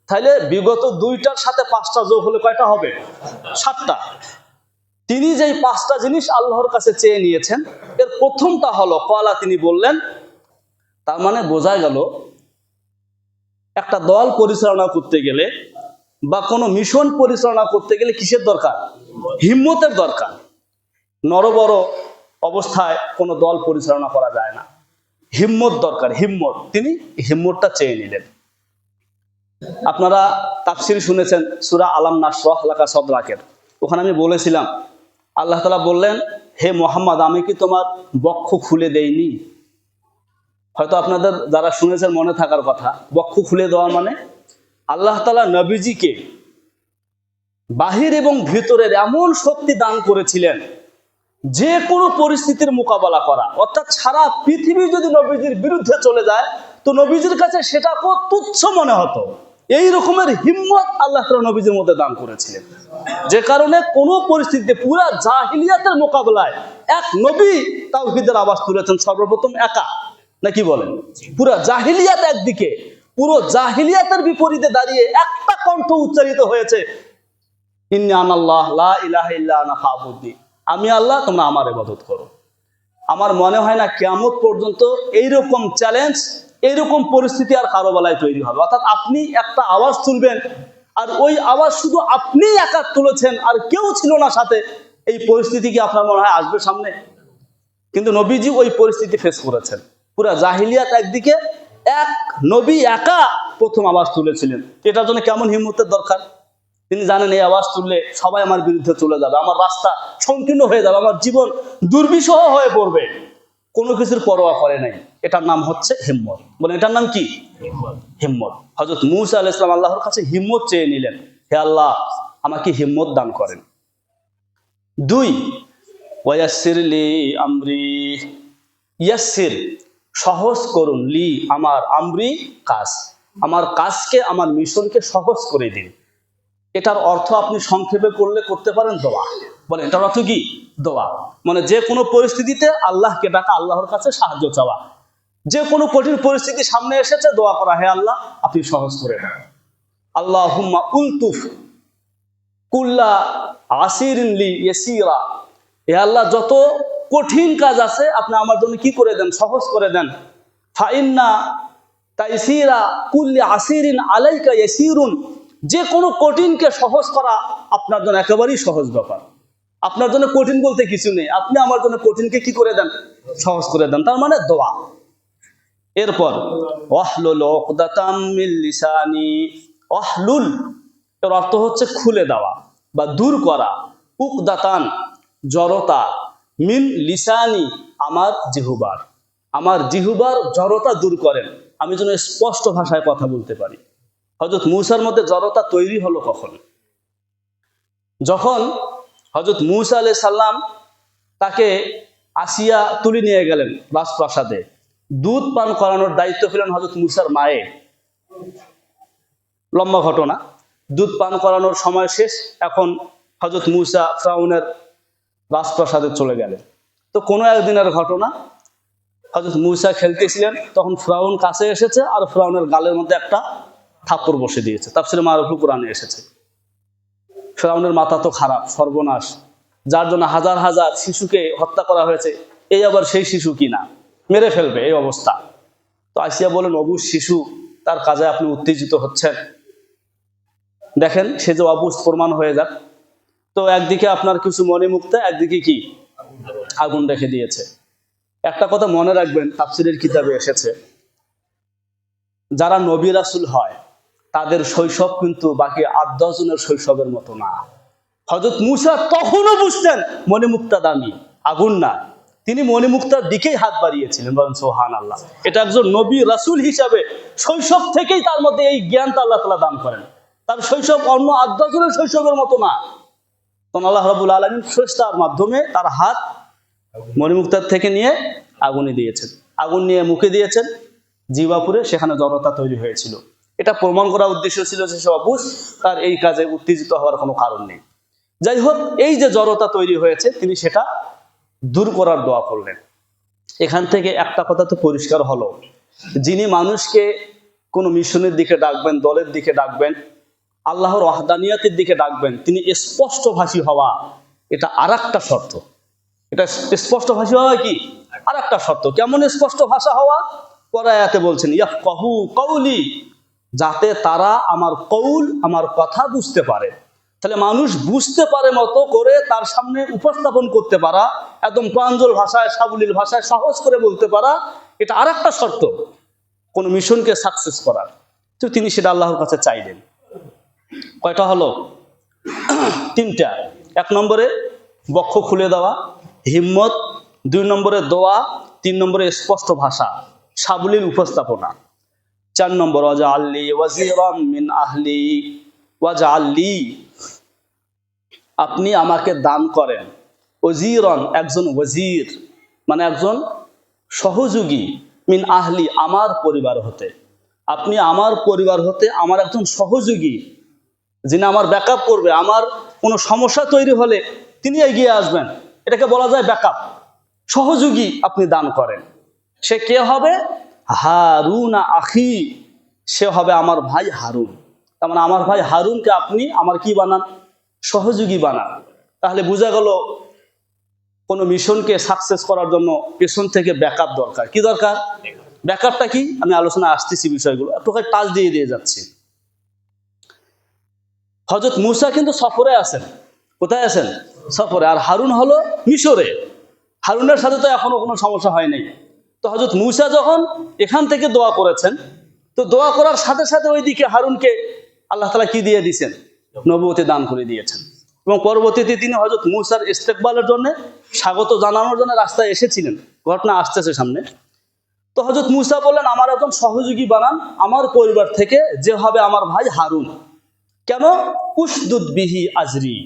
তাহলে বিগত 2টার সাথে 5টা যোগ হলে কয়টা হবে? 7টা। তিনি যেই 5টা জিনিস আল্লাহর কাছে চেয়ে নিয়েছেন, এর প্রথমটা হলো কলা, তিনি বললেন, তার মানে বোঝা গেল একটা দল পরিচালনা করতে গেলে বা কোনো মিশন পরিচালনা করতে গেলে কিসের দরকার? হিম্মতের দরকার। নরবড় অবস্থায় কোনো দল পরিচালনা করা যায় না, হিম্মত দরকার, হিম্মত। তিনি হিম্মতটা চেয়ে নিলেন। আপনারা তাফসীর শুনেছেন সূরা আলাম নাশরাহ লাকা সাদরাকের, ওখানে আমি বলেছিলাম আল্লাহ তাআলা বললেন, হে মুহাম্মদ, আমি কি তোমার বক্ষ খুলে দেইনি? হয়তো আপনাদের যারা শুনেছেন মনে থাকার কথা, বক্ষ খুলে দেওয়া মানে আল্লাহ তাআলা নবীজিকে বাহির এবং ভিতরের এমন শক্তি দান করেছিলেন যে কোনো পরিস্থিতির মোকাবেলা করা। অর্থাৎ সারা পৃথিবী যদি নবীজির বিরুদ্ধে চলে যায়, তো নবীজির কাছে সেটাকেও তুচ্ছ মনে হতো। এই রকমের হিম্মত আল্লাহ তাআলা নবীজির মধ্যে দান করেছিলেন, যে কারণে কোনো পরিস্থিতিতে পুরা জাহিলিয়াতের মোকাবেলায় এক নবী তাওহীদের আওয়াজ তুলেছেন সর্বপ্রথম একা। নাকি বলেন? পুরা জাহিলিয়াত একদিকে, পুরো জাহিলিয়াতের বিপরীতে দাঁড়িয়ে একটা কণ্ঠ উচ্চারিত হয়েছে, ইন্নী আনাল্লাহ লা ইলাহা ইল্লা আনা ফাবুদনি, আমি আল্লাহ, তোমরা আমার ইবাদত করো। আমার মনে হয় না কিয়ামত পর্যন্ত এইরকম চ্যালেঞ্জ, এইরকম পরিস্থিতি আর কারো বেলায় তৈরি হবে। অর্থাৎ আপনি একটা আওয়াজ তুলবেন, আর ওই আওয়াজ শুধু আপনি একা তুলেছেন, আর কেউ ছিল না সাথে। এই পরিস্থিতি কি আপনার মনে হয় আসবে সামনে? কিন্তু নবীজি ওই পরিস্থিতি ফেস করেছেন। পুরা জাহিলিয়াত একদিকে, এক নবী একা প্রথম আওয়াজ তুলেছিলেন। এটার জন্য কেমন হিম্মতের দরকার? তিনি জানেন এই আওয়াজ তুললে সবাই আমার বিরুদ্ধে চলে যাবে, আমার রাস্তা সংকীর্ণ হয়ে যাবে, আমার জীবন দুর্বিষহ হয়ে পড়বে। কোনো কিছুর পরোয়া করে নাই। এটার নাম হচ্ছে হিম্মত। বলেন, এটার নাম কি? হিম্মত। হযরত মূসা আলাইহিস সালাম আল্লাহর কাছে হিম্মত চেয়ে নিলেন, হে আল্লাহ, আমাকে হিম্মত দান করেন। 2, ওয়ায়াসসির লি আমরি, ইয়াসসির সহজ করুন, লি আমার, আমরি কাজ, আমার কাজকে, আমার মিশনকে সহজ করে দিন। এটার অর্থ আপনি সংক্ষেপে করতে পারেন দোয়া। বলেন, এটার অর্থ কি? দোয়া। মানে যে কোনো পরিস্থিতিতে আল্লাহকে ডাকা, আল্লাহর কাছে সাহায্য চাওয়া। যে কোনো কঠিন পরিস্থিতি সামনে এসেছে, দোয়া করা, হে আল্লাহ, আপনি সহজ করে দেন। আল্লাহুম্মা উলতুফ কুল্লা আসিরিন লি ইয়াসিরা, হে আল্লাহ, যত কঠিন কাজ আছে আপনি আমার জন্য কি করে দেন? সহজ করে দেন। ফাইন্না তাইসিরা কুল্লি আসিরিন আলাইকা ইয়াসিরুন, যে কোনো কঠিনকে সহজ করা আপনার জন্য একেবারেই সহজ ব্যাপার। আপনার জন্য কঠিন বলতে কিছু নেই, আপনি আমার জন্য কঠিনকে কি করে দেন? সহজ করে দেন। তার মানে দোয়া। এরপর ওয়াহলুল উকদাতাম মিন লিসানি, ওয়াহলুল এর অর্থ হচ্ছে খুলে দেওয়া বা দূর করা, উকদাতান জড়তা, মিন লিসানি আমার জিহুবার জড়তা দূর করেন, আমি যেন স্পষ্ট ভাষায় কথা বলতে পারি। হযরত মূসার মধ্যে জড়তা তৈরি হলো কখন? যখন হযরত মূসা আলাইহিস সালাম তাকে আসিয়া তুলে নিয়ে গেলেন রাজপ্রাসাদে, দুধ পান করানোর দায়িত্ব পেলেন হযরত মূসার মায়ের। লম্বা ঘটনা, দুধ পান করানোর সময় শেষ, এখন হযরত মূসা ফিরআউনের রাজপ্রাসাদে চলে গেলেন। তো কোনো একদিনের ঘটনা, হযরত মূসা খেলতেছিলেন, তখন ফিরআউন কাছে এসেছে আর ফিরআউনের গালের মধ্যে একটা থাপ্পড় বসে দিয়েছে। তাফসীরে মারুফুল কোরআনে এসেছে। ফিরআউনের মাথা তো খারাপ, সর্বনাশ, যার জন্য হাজার হাজার শিশুকে হত্যা করা হয়েছে, এই আবার সেই শিশু কিনা, মেরে ফেলবে এই অবস্থা। তো আসিয়া বলেন, অবুঝ শিশু, তার কাজে আপনি উত্তেজিত হচ্ছেন, দেখেন সে যে অবুঝ প্রমাণ হয়ে যাক। তো একদিকে আপনার কিছু মনে মুক্তা, একদিকে কি আগুন রেখে দিয়েছে। একটা কথা মনে রাখবেন, তাফসীরের কিতাবে এসেছে, যারা নবী রাসূল হয় তাদের শৈশব কিন্তু বাকি ৮-১০ জনের শৈশবের মতো না। হযরত মূসা তখনও বুঝতেন মণিমুক্তা দামি, আগুন না। তিনি মণিমুক্তার দিকেই হাত বাড়িয়েছিলেন, বলেন সুবহানাল্লাহ। এটা একজন নবী রাসূল হিসাবে শৈশব থেকেই তার মধ্যে এই জ্ঞানটা আল্লাহ তাআলা দান করেন। তার শৈশব অন্য ৮-১০ জনের শৈশবের মতো না। তখন আল্লাহ রাব্বুল আলামিন ফেরেশতার মাধ্যমে তার হাত মণিমুক্তার থেকে নিয়ে আগুনে দিয়েছেন, আগুন নিয়ে মুখে দিয়েছেন, জিহ্বাপুরে, সেখানে জড়তা তৈরি হয়েছিল। এটা প্রমাণ করার উদ্দেশ্য ছিল যে সে অবুঝ, তার এই কাজে উত্তেজিত হওয়ার কোনো কারণ নেই। যাই হোক, এই যে জড়তা তৈরি হয়েছে তিনি সেটা দূর করার দোয়া করলেন। এখান থেকে একটা কথা তো পরিষ্কার হলো, যিনি মানুষকে কোনো মিশনের দিকে ডাকবেন, দলের দিকে ডাকবেন, আল্লাহর ওয়াহদানিয়াতের দিকে ডাকবেন, তিনি স্পষ্টভাষী হওয়া, এটা আরেকটা শর্ত। এটা স্পষ্টভাষী হওয়া কি আরেকটা শর্ত। কেমন স্পষ্ট ভাষা হওয়া? পরে আয়াতে বলছেন, ইয়াফকাহু কওলি, যাতে তারা আমার কৌল, আমার কথা বুঝতে পারে। তাহলে মানুষ বুঝতে পারে মতো করে তার সামনে উপস্থাপন করতে পারা, একদম প্রাঞ্জল ভাষায়, সাবলীল ভাষায় সহজ করে বলতে পারা, এটা আরেকটা শর্ত কোন মিশনকে সাকসেস করার। তো তিনি সেটা আল্লাহর কাছে চাইলেন। কয়টা হলো? 3টা। 1 নম্বরে বক্ষ খুলে দেওয়া, হিম্মত; 2 নম্বরে দোয়া; 3 নম্বরে স্পষ্ট ভাষা, সাবলীল উপস্থাপনা; 4 নম্বর ওয়াজআলনি ওয়াজিরাম মিন আহলি, ওয়াজআলনি, আপনি আমাকে দান করেন, ওয়াজিরান, একজন ওয়াজির মানে একজন সহযোগী, মিন আহলি, আমার পরিবার হতে, আপনি আমার পরিবার হতে আমার একজন সহযোগী, যিনি আমার ব্যাকআপ করবে, আমার কোনো সমস্যা তৈরি হলে তিনি এগিয়ে আসবেন, এটাকে বলা যায় ব্যাকআপ। সহযোগী আপনি দান করেন। সে কে হবে? হারুন আখি, সে হবে আমার ভাই হারুন। তার মানে আমার ভাই হারুনকে আপনি আমার কি বানান? সহযোগী বানান। তাহলে বোঝা গেল কোনো মিশনকে সাকসেস করার জন্য পেছন থেকে ব্যাকআপ দরকার। কি দরকার? ব্যাকআপটা কি? আমি আলোচনায় আসতেছি, বিষয়গুলো একটু টাচ দিয়ে যাচ্ছি। হযরত মূসা কিন্তু সফরে আছেন। কোথায় আছেন? সফরে। আর হারুন হলো মিশরে। হারুনের সাথে তো এখনো কোনো সমস্যা হয় নাই। তো হযরত মূসা যখন এখান থেকে দোয়া করেছেন, তো দোয়া করার সাথে সাথে ওইদিকে হারুনকে আল্লাহ তাআলা কি দিয়ে দিয়েছেন? নবুয়তি দান করে দিয়েছেন। এবং পরবর্তীতে তিনি হযরত মূসার ইস্তেকবালের জন্য, স্বাগত জানানোর জন্য রাস্তায় এসেছিলেন। ঘটনা আসতেছে সামনে। তো হযরত মূসা বললেন, আমার একজন সহযোগী বানান আমার পরিবার থেকে, যে হবে আমার ভাই হারুন। কেন? উশদুদ বিহি আজরি,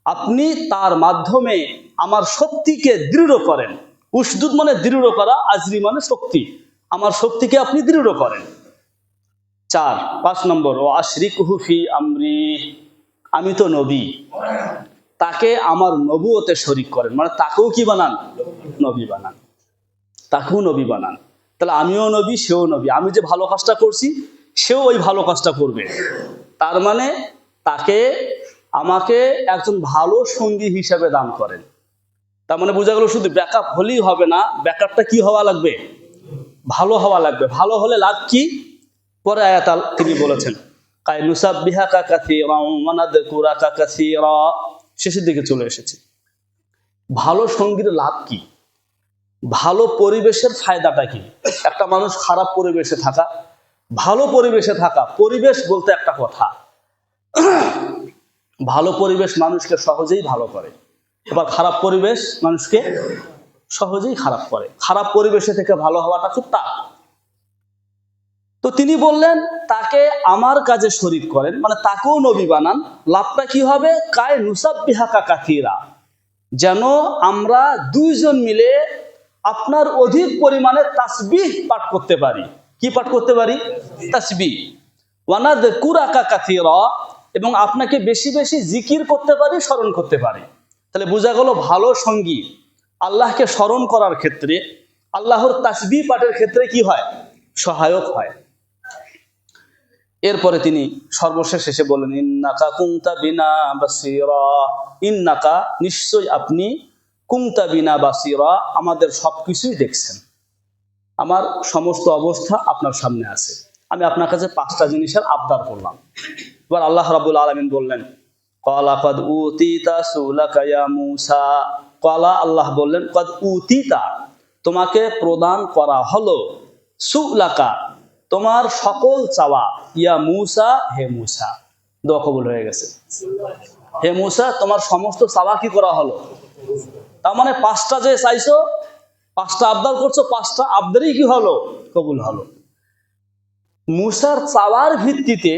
আপনি তার মাধ্যমে আমার শক্তিকে দৃঢ় করেন। উশদুদ মানে দৃঢ় করা, আজরি মানে শক্তি, আমার শক্তিকে আপনি দৃঢ় করেন। 5 নম্বর, ও আশরিকহু ফি আমরি, আমি তো নবী, তাকে আমার নবুয়তে শরীক করেন, মানে তাকেও কি বানান? নবী বানান, তাকেও নবী বানান। তাহলে আমিও নবী, সেও নবী, আমি যে ভালো কাজটা করছি সেও ওই ভালো কাজটা করবে। তার মানে তাকে, আমাকে একজন ভালো সঙ্গী হিসেবে দান করেন। তার মানে বোঝা গেল শুধু ব্যাকআপ হলেই হবে না, ব্যাকআপটা কি হওয়া লাগবে? ভালো হওয়া লাগবে। ভালো হলে লাভ কি? পরে আয়াত তিনি বলেছেন, কাই নুসাব্বিহাকা কাসীরা ওয়া নাযকুরাকা কাসীরা, শেষের দিকে চলে এসেছে। ভালো সঙ্গীর লাভ কি? ভালো পরিবেশের ফায়দাটা কি? একটা মানুষ খারাপ পরিবেশে থাকা, ভালো পরিবেশে থাকা, পরিবেশ বলতে একটা কথা, ভালো পরিবেশ মানুষকে সহজেই ভালো করে, এবার খারাপ পরিবেশ মানুষকে সহজেই খারাপ করে। খারাপ পরিবেশে থেকে ভালো হওয়াটা খুব টাফ। তো তিনি বললেন তাকে আমার কাজে শরীক করেন, মানে তাকেও নবী বানান। লাভটা কি হবে? কায় নুসাব্বিহাকা কাথীরা, যেন আমরা দুইজন মিলে আপনার অধিক পরিমাণে তাসবিহ পাঠ করতে পারি। কি পাঠ করতে পারি? তাসবিহ। ওয়ানাযকুরাকা কাথীরা, এবং আপনাকে বেশি বেশি জিকির করতে পারি, স্মরণ করতে পারি। তাহলে বোঝা গেল ভালো সঙ্গী আল্লাহকে স্মরণ করার ক্ষেত্রে, আল্লাহর তাসবিহ পাঠের ক্ষেত্রে কি হয়? সহায়ক হয়। এরপরে তিনি সর্বশেষ এসে বলেন ইন্নাকা কুনতা বিনা বাসীরা, ইন্নাকা নিশ্চয় আপনি, কুনতা বিনা বাসীরা আমাদের সবকিছুই দেখছেন, আমার সমস্ত অবস্থা আপনার সামনে আছে। আমি আপনার কাছে 5টা জিনিসের আবদার করলাম। এবার আল্লাহ রাব্বুল আলামিন বললেন ক্বালা ক্বাদ উতিতা সুলাকা ইয়া মূসা, ক্বালা আল্লাহ বললেন ক্বাদ উতিতা তোমাকে প্রদান করা হলো, সুলাকা তোমার সকল চাওয়া, ইয়া মূসা হে মূসা। দোয়া কবুল হয়ে গেছে। হে মূসা তোমার সমস্ত চাওয়া কি করা হলো? তার মানে 5টা যে চাইছো, 5টা আবদার করছো, 5টা আবদারই কি হলো? কবুল হলো। মূসার চাওয়ার ভিত্তিতে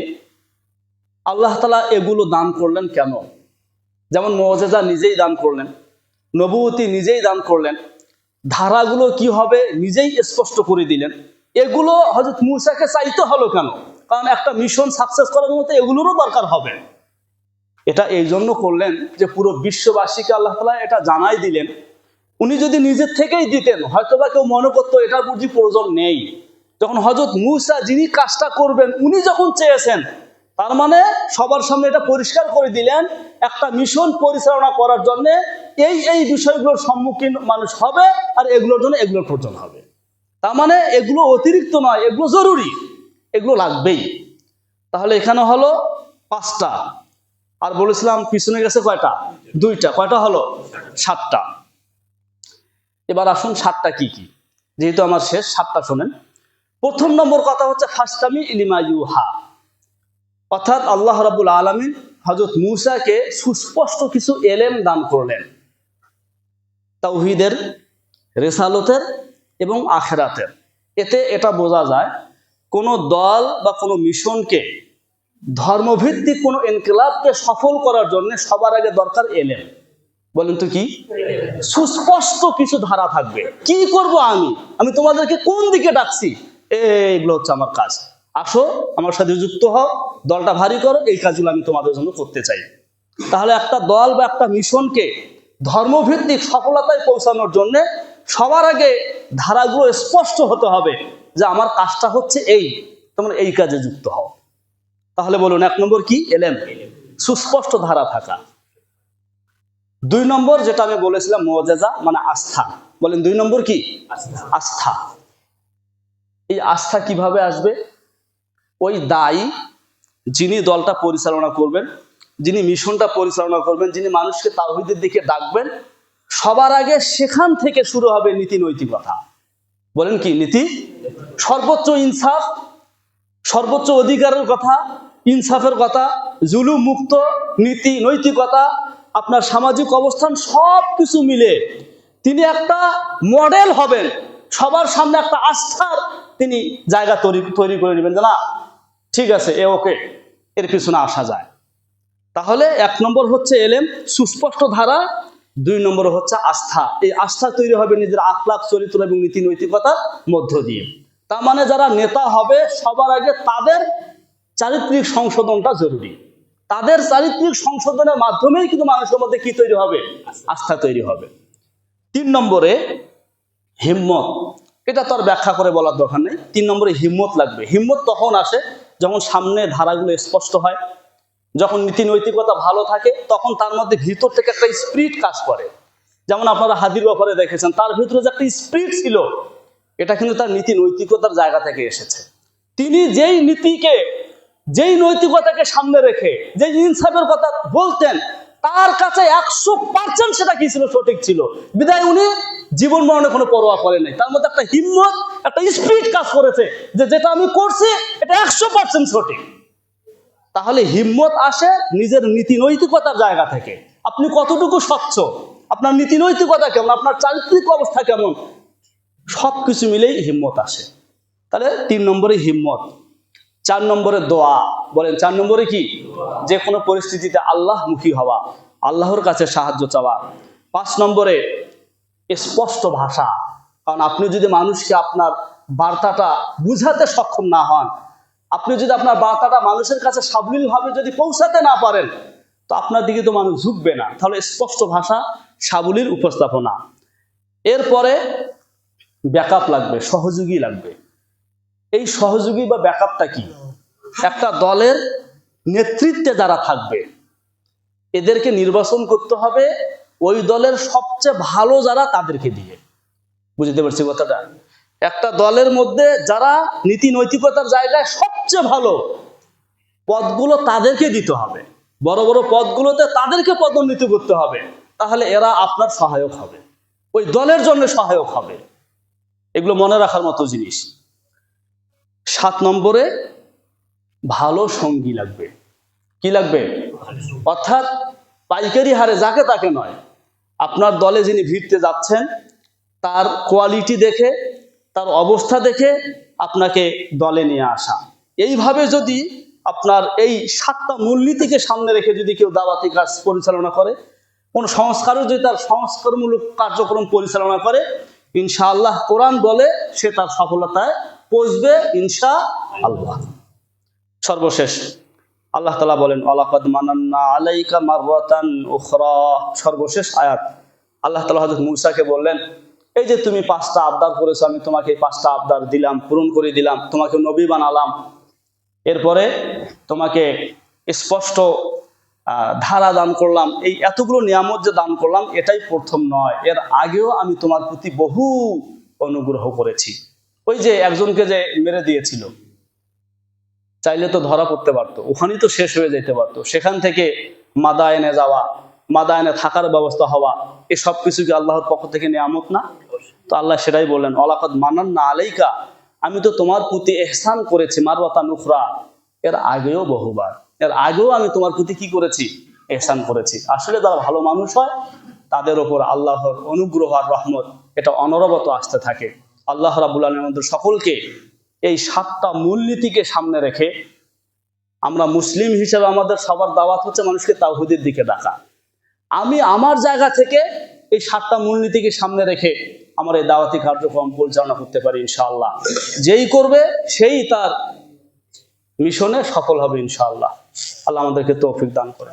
আল্লাহ তাআলা এগুলো দান করলেন কেন? যেমন মুআজিজা নিজেই দান করলেন, নবুয়তি নিজেই দান করলেন, ধারাগুলো কি হবে নিজেই স্পষ্ট করে দিলেন। এগুলো হযরত মূসাকে চাইতে হলো কেন? কারণ একটা মিশন সাকসেস করার মতো এগুলোরও দরকার হবে। এটা এই জন্য করলেন যে পুরো বিশ্ববাসীকে আল্লাহ তাআলা এটা জানাই দিলেন। উনি যদি নিজের থেকেই দিতেন হয়তোবা কেউ মনে করতো এটার বুঝি প্রয়োজন নেই। যখন হযরত মূসা যিনি কাজটা করবেন উনি যখন চেয়েছেন, তার মানে সবার সামনে এটা পরিষ্কার করে দিলেন একটা মিশন পরিচালনা করার জন্য এই বিষয়গুলোর সম্মুখীন মানুষ হবে, আর এগুলোর জন্য এগুলোর প্রয়োজন হবে। তার মানে এগুলো অতিরিক্ত নয়, এগুলো জরুরি, এগুলো লাগবেই। তাহলে এখানে হলো 5টা, আর বলেছিলাম পিছনে গেছে কয়টা? 2টা। কয়টা হলো? 7টা। এবার আসুন 7টা কি কি, যেহেতু আমার শেষ 7টা শোনেন। প্রথম নম্বর কথা হচ্ছে ফাসতামি ইলিমা ইউহা, অর্থাৎ আল্লাহ রাব্বুল আলামিন হযরত মূসাকে সুস্পষ্ট কিছু এলেম দান করলেন, তাওহীদের, রিসালতের এবং আখিরাতের। এতে এটা বোঝা যায় কোনো দল বা কোনো মিশনকে, ধর্মভিত্তিক কোনো ইনকিলাবকে সফল করার জন্য সবার আগে দরকার এলেম। বলেন তো কি? সুস্পষ্ট কিছু ধারা থাকবে। কি করব আমি তোমাদেরকে কোন দিকে ডাকছি, এইগুলো হচ্ছে আমার কাজ, আসো আমার সাথে যুক্ত হও, দলটা ভারী করো, এই কাজগুলো আমি তোমাদের জন্য করতে চাই। তাহলে একটা দল বা একটা মিশনকে ধর্মভিত্তিক সফলতায় পৌঁছানোর জন্য সবার আগে ধারাগুলো স্পষ্ট হতে হবে যে আমার কাজটা হচ্ছে এই, তোমরা এই কাজে যুক্ত হও। তাহলে বলুন 1 নম্বর কি? এলেম, সুস্পষ্ট ধারা থাকা। 2 নম্বর যেটা আমি বলেছিলাম মুআজিজা, মানে আস্থা। বলেন 2 নম্বর কি? আস্থা। এই আস্থা কিভাবে আসবে? ওই দায়ী যিনি দলটা পরিচালনা করবেন, যিনি মিশনটা পরিচালনা করবেন, যিনি মানুষকে তাওহীদের দিকে ডাকবেন, সবার আগে সেখান থেকে শুরু হবে নীতি নৈতিকতা। বলেন কি? নীতি, সর্বোচ্চ ইনসাফ, সর্বোচ্চ অধিকারের কথা, ইনসাফের কথা, জুলুম মুক্ত নীতি নৈতিকতা, আপনার সামাজিক অবস্থান সব কিছু মিলে তিনি একটা মডেল হবেন। সবার সামনে একটা আস্থার তিনি জায়গা তৈরি করে নেবেন যে না ঠিক আছে, ওকে, এর পিছনে আসা যায়। তাহলে 1 নম্বর হচ্ছে এলেম, সুস্পষ্ট ধারা। 2 নম্বর হচ্ছে আস্থা। এই আস্থা তৈরি হবে নিজের আখলাক, চরিত্র এবং নীতি নৈতিকতার মধ্য দিয়ে। তার মানে যারা নেতা হবে সবার আগে তাদের চারিত্রিক সংশোধনটা জরুরি। তাদের চারিত্রিক সংশোধনের মাধ্যমেই কিন্তু মানুষের মধ্যে কি তৈরি হবে? আস্থা তৈরি হবে। 3 নম্বরে হিম্মত। এটা তো আর ব্যাখ্যা করে বলার দরকার নেই। 3 নম্বরে হিম্মত লাগবে। হিম্মত তখন আসে যখন সামনে ধারাগুলো স্পষ্ট হয়, যখন নীতি নৈতিকতা ভালো থাকে, তখন তার মধ্যে ভিতর থেকে একটা স্পিরিট কাজ করে। যেমন আপনারা হাদির ব্যাপারে দেখেছেন, তার ভিতরে যে একটা স্পিরিট ছিল, এটা কিন্তু তার নীতি নৈতিকতার জায়গা থেকে এসেছে। তিনি যেই নীতিকে, যেই নৈতিকতাকে সামনে রেখে যেই ইনসাফের কথা বলতেন, তার কাছে 100% সেটা কি ছিল, সঠিক ছিল, বিধায় উনি জীবন মরণে কোনো পরোয়া করেন নাই। তার মধ্যে একটা হিম্মত, একটা স্পিড কাজ করেছে যে যেটা আমি করছি এটা 100% সঠিক। তাহলে হিম্মত আসে নিজের নীতি নৈতিকতার জায়গা থেকে। আপনি কতটুকু স্বচ্ছ, আপনার নীতি নৈতিকতা কেমন, আপনার চারিত্রিক অবস্থা কেমন, সবকিছু মিলেই হিম্মত আসে। তাহলে 3 নম্বরে হিম্মত। 4 নম্বরে দোয়া। বলেন 4 নম্বরে কি? যে কোনো পরিস্থিতিতে আল্লাহমুখী হওয়া, আল্লাহর কাছে সাহায্য চাওয়া। 5 নম্বরে স্পষ্ট ভাষা। কারণ আপনি যদি মানুষকে আপনার বার্তাটা বুঝাতে সক্ষম না হন, আপনি যদি আপনার বার্তাটা মানুষের কাছে সাবলীলভাবে যদি পৌঁছাতে না পারেন, তো আপনার দিকে তো মানুষ ঝুঁকবে না। তাহলে স্পষ্ট ভাষা, সাবলীল উপস্থাপনা। এরপরে ব্যাকআপ লাগবে, সহযোগী লাগবে। এই সহযোগী বা ব্যাকআপটা কি? একটা দলের নেতৃত্বে যারা থাকবে এদেরকে নির্বাচন করতে হবে ওই দলের সবচেয়ে ভালো যারা, তাদেরকে দিয়ে। বুঝতে পারছি কথাটা? একটা দলের মধ্যে যারা নীতি নৈতিকতার জায়গায় সবচেয়ে ভালো, পদগুলো তাদেরকে দিতে হবে। বড় বড় পদগুলোতে তাদেরকে পদোন্নতি করতে হবে। তাহলে এরা আপনার সহায়ক হবে, ওই দলের জন্য সহায়ক হবে। এগুলো মনে রাখার মতো জিনিস। 7 নম্বরে ভালো সঙ্গী লাগবে। কি লাগবে? অর্থাৎ পাইকারি হারে যাকে তাকে নয়, আপনার দলে যিনি ভিড়তে যাচ্ছেন তার কোয়ালিটি দেখে, তার অবস্থা দেখে আপনাকে দলে নিয়ে আসা। এইভাবে যদি আপনার এই 7টা মূলনীতিকে সামনে রেখে যদি কেউ দাওয়াতি কাজ পরিচালনা করে, কোন সংস্কারও যদি তার সংস্কারমূলক কার্যক্রম পরিচালনা করে, ইনশাআল্লাহ কোরআন বলে সে তার সফলতায় পৌঁছবে ইনশাআল্লাহ। সর্বশেষ আল্লাহ তাআলা বলেন ওয়ালাকাদ মানান্না আলাইকা মাররাতান উখরা। সর্বশেষ আয়াত আল্লাহ তাআলা হযরত মূসাকে বললেন, এই যে তুমি 5টা আবদার করেছো, আমি তোমাকে 5টা আবদার দিলাম, পূরণ করে দিলাম, তোমাকে নবী বানালাম, এরপরে তোমাকে স্পষ্ট ধারা দান করলাম, এই এতগুলো নিয়ামত যে দান করলাম এটাই প্রথম নয়, এর আগেও আমি তোমার প্রতি বহু অনুগ্রহ করেছি। ওই যে একজনকে যে মেরে দিয়েছিল, চাইলে তো ধরা পড়তে পারতো, ওখানেই তো শেষ হয়ে যেতে পারতো। সেখান থেকে মাদায়েনে যাওয়া, মাদায়েনে থাকার ব্যবস্থা হওয়া, এই সব কিছু কি আল্লাহর পক্ষ থেকে নিয়ামত না? তো আল্লাহ সেটাই বললেন ওয়ালাকাদ মানান্না আলাইকা, আমি তো তোমার প্রতি ইহসান করেছি মাররাতান উখরা, এর আগেও বহুবার, এর আগেও আমি তোমার প্রতি কি করেছি? ইহসান করেছি। আসলে যারা ভালো মানুষ হয় তাদের ওপর আল্লাহর অনুগ্রহ আর রহমত এটা অনবরত আসতে থাকে। আল্লাহ রাব্বুল আলামিন আমাদের সকলকে এই 7টা মূলনীতিকে সামনে রেখে, আমরা মুসলিম হিসেবে আমাদের সবার দাওয়াত হচ্ছে মানুষকে তাওহীদের দিকে ডাকা। আমি আমার জায়গা থেকে এই 7টা মূলনীতিকে সামনে রেখে আমার এই দাওয়াতি কার্যক্রম পরিচালনা করতে পারি ইনশাআল্লাহ। যেই করবে সেই তার মিশনে সফল হবে ইনশাআল্লাহ। আল্লাহ আমাদেরকে তৌফিক দান করে।